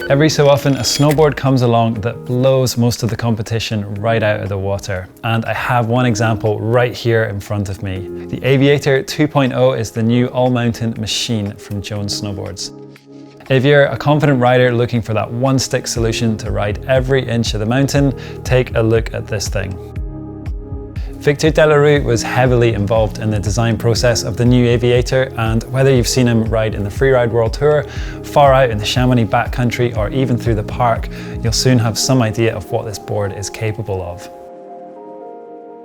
Every so often, a snowboard comes along that blows most of the competition right out of the water. And I have one example right here in front of me. The Aviator 2.0 is the new all-mountain machine from Jones Snowboards. If you're a confident rider looking for that one-stick solution to ride every inch of the mountain, take a look at this thing. Victor Delarue was heavily involved in the design process of the new Aviator, and whether you've seen him ride in the Freeride World Tour, far out in the Chamonix backcountry, or even through the park, you'll soon have some idea of what this board is capable of.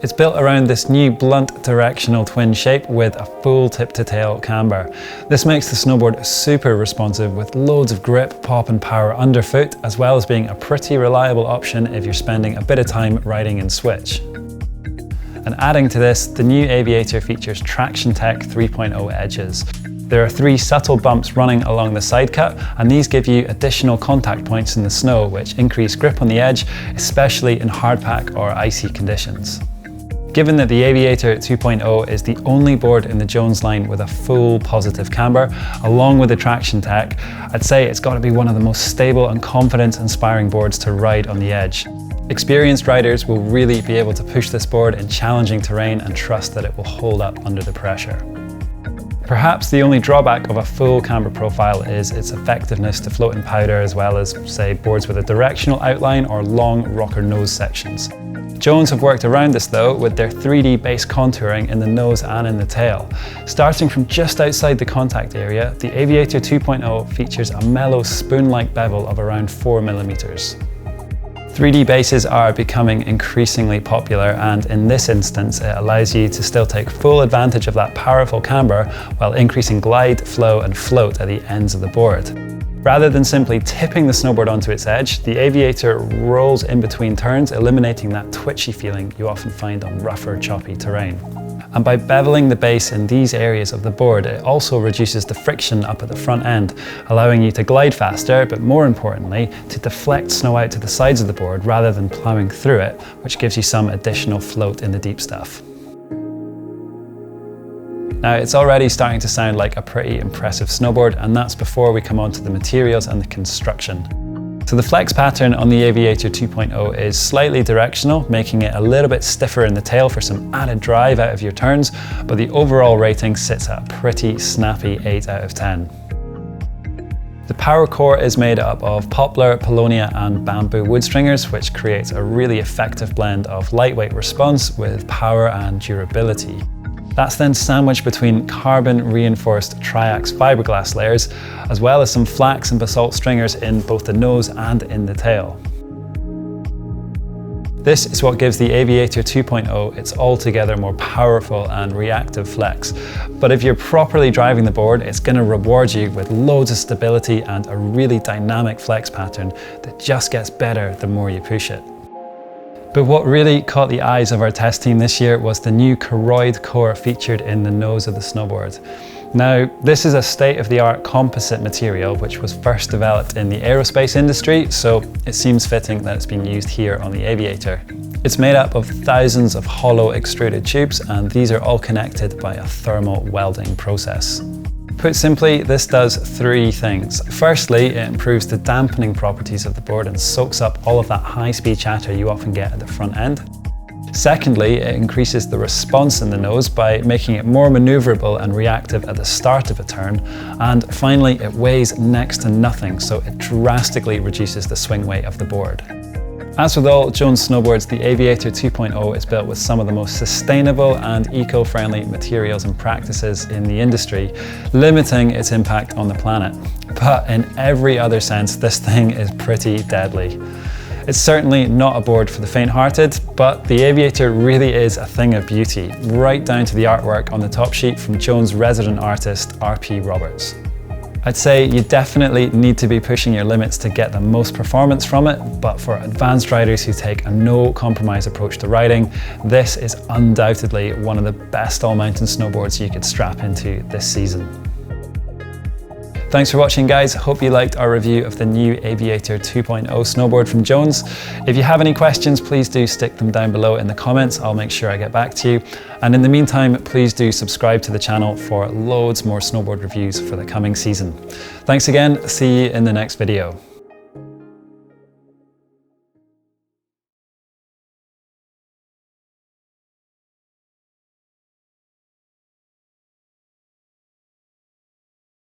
It's built around this new blunt directional twin shape with a full tip-to-tail camber. This makes the snowboard super responsive with loads of grip, pop and power underfoot, as well as being a pretty reliable option if you're spending a bit of time riding in switch. And adding to this, the new Aviator features Traction Tech 3.0 edges. There are 3 subtle bumps running along the side cut, and these give you additional contact points in the snow, which increase grip on the edge, especially in hardpack or icy conditions. Given that the Aviator 2.0 is the only board in the Jones line with a full positive camber, along with the Traction Tech, I'd say it's got to be one of the most stable and confidence-inspiring boards to ride on the edge. Experienced riders will really be able to push this board in challenging terrain and trust that it will hold up under the pressure. Perhaps the only drawback of a full camber profile is its effectiveness to float in powder, as well as, say, boards with a directional outline or long rocker nose sections. Jones have worked around this though with their 3D base contouring in the nose and in the tail. Starting from just outside the contact area, the Aviator 2.0 features a mellow spoon-like bevel of around 4mm. 3D bases are becoming increasingly popular, and in this instance it allows you to still take full advantage of that powerful camber while increasing glide, flow and float at the ends of the board. Rather than simply tipping the snowboard onto its edge, the Aviator rolls in between turns, eliminating that twitchy feeling you often find on rougher, choppy terrain. And by beveling the base in these areas of the board, it also reduces the friction up at the front end, allowing you to glide faster, but more importantly, to deflect snow out to the sides of the board rather than plowing through it, which gives you some additional float in the deep stuff. Now, it's already starting to sound like a pretty impressive snowboard, and that's before we come on to the materials and the construction. So the flex pattern on the Aviator 2.0 is slightly directional, making it a little bit stiffer in the tail for some added drive out of your turns, but the overall rating sits at a pretty snappy 8 out of 10. The power core is made up of poplar, paulownia and bamboo wood stringers, which creates a really effective blend of lightweight response with power and durability. That's then sandwiched between carbon reinforced triax fiberglass layers, as well as some flax and basalt stringers in both the nose and in the tail. This is what gives the Aviator 2.0 its altogether more powerful and reactive flex. But if you're properly driving the board, it's going to reward you with loads of stability and a really dynamic flex pattern that just gets better the more you push it. But what really caught the eyes of our test team this year was the new Koroyd core featured in the nose of the snowboard. Now, this is a state-of-the-art composite material which was first developed in the aerospace industry, so it seems fitting that it's been used here on the Aviator. It's made up of thousands of hollow extruded tubes, and these are all connected by a thermal welding process. Put simply, this does 3 things. Firstly, it improves the dampening properties of the board and soaks up all of that high-speed chatter you often get at the front end. Secondly, it increases the response in the nose by making it more maneuverable and reactive at the start of a turn. And finally, it weighs next to nothing, so it drastically reduces the swing weight of the board. As with all Jones snowboards, the Aviator 2.0 is built with some of the most sustainable and eco-friendly materials and practices in the industry, limiting its impact on the planet. But in every other sense, this thing is pretty deadly. It's certainly not a board for the faint-hearted, but the Aviator really is a thing of beauty, right down to the artwork on the top sheet from Jones' resident artist, RP Roberts. I'd say you definitely need to be pushing your limits to get the most performance from it, but for advanced riders who take a no-compromise approach to riding, this is undoubtedly one of the best all-mountain snowboards you could strap into this season. Thanks for watching, guys. Hope you liked our review of the new Aviator 2.0 snowboard from Jones. If you have any questions, please do stick them down below in the comments. I'll make sure I get back to you. And in the meantime, please do subscribe to the channel for loads more snowboard reviews for the coming season. Thanks again. See you in the next video.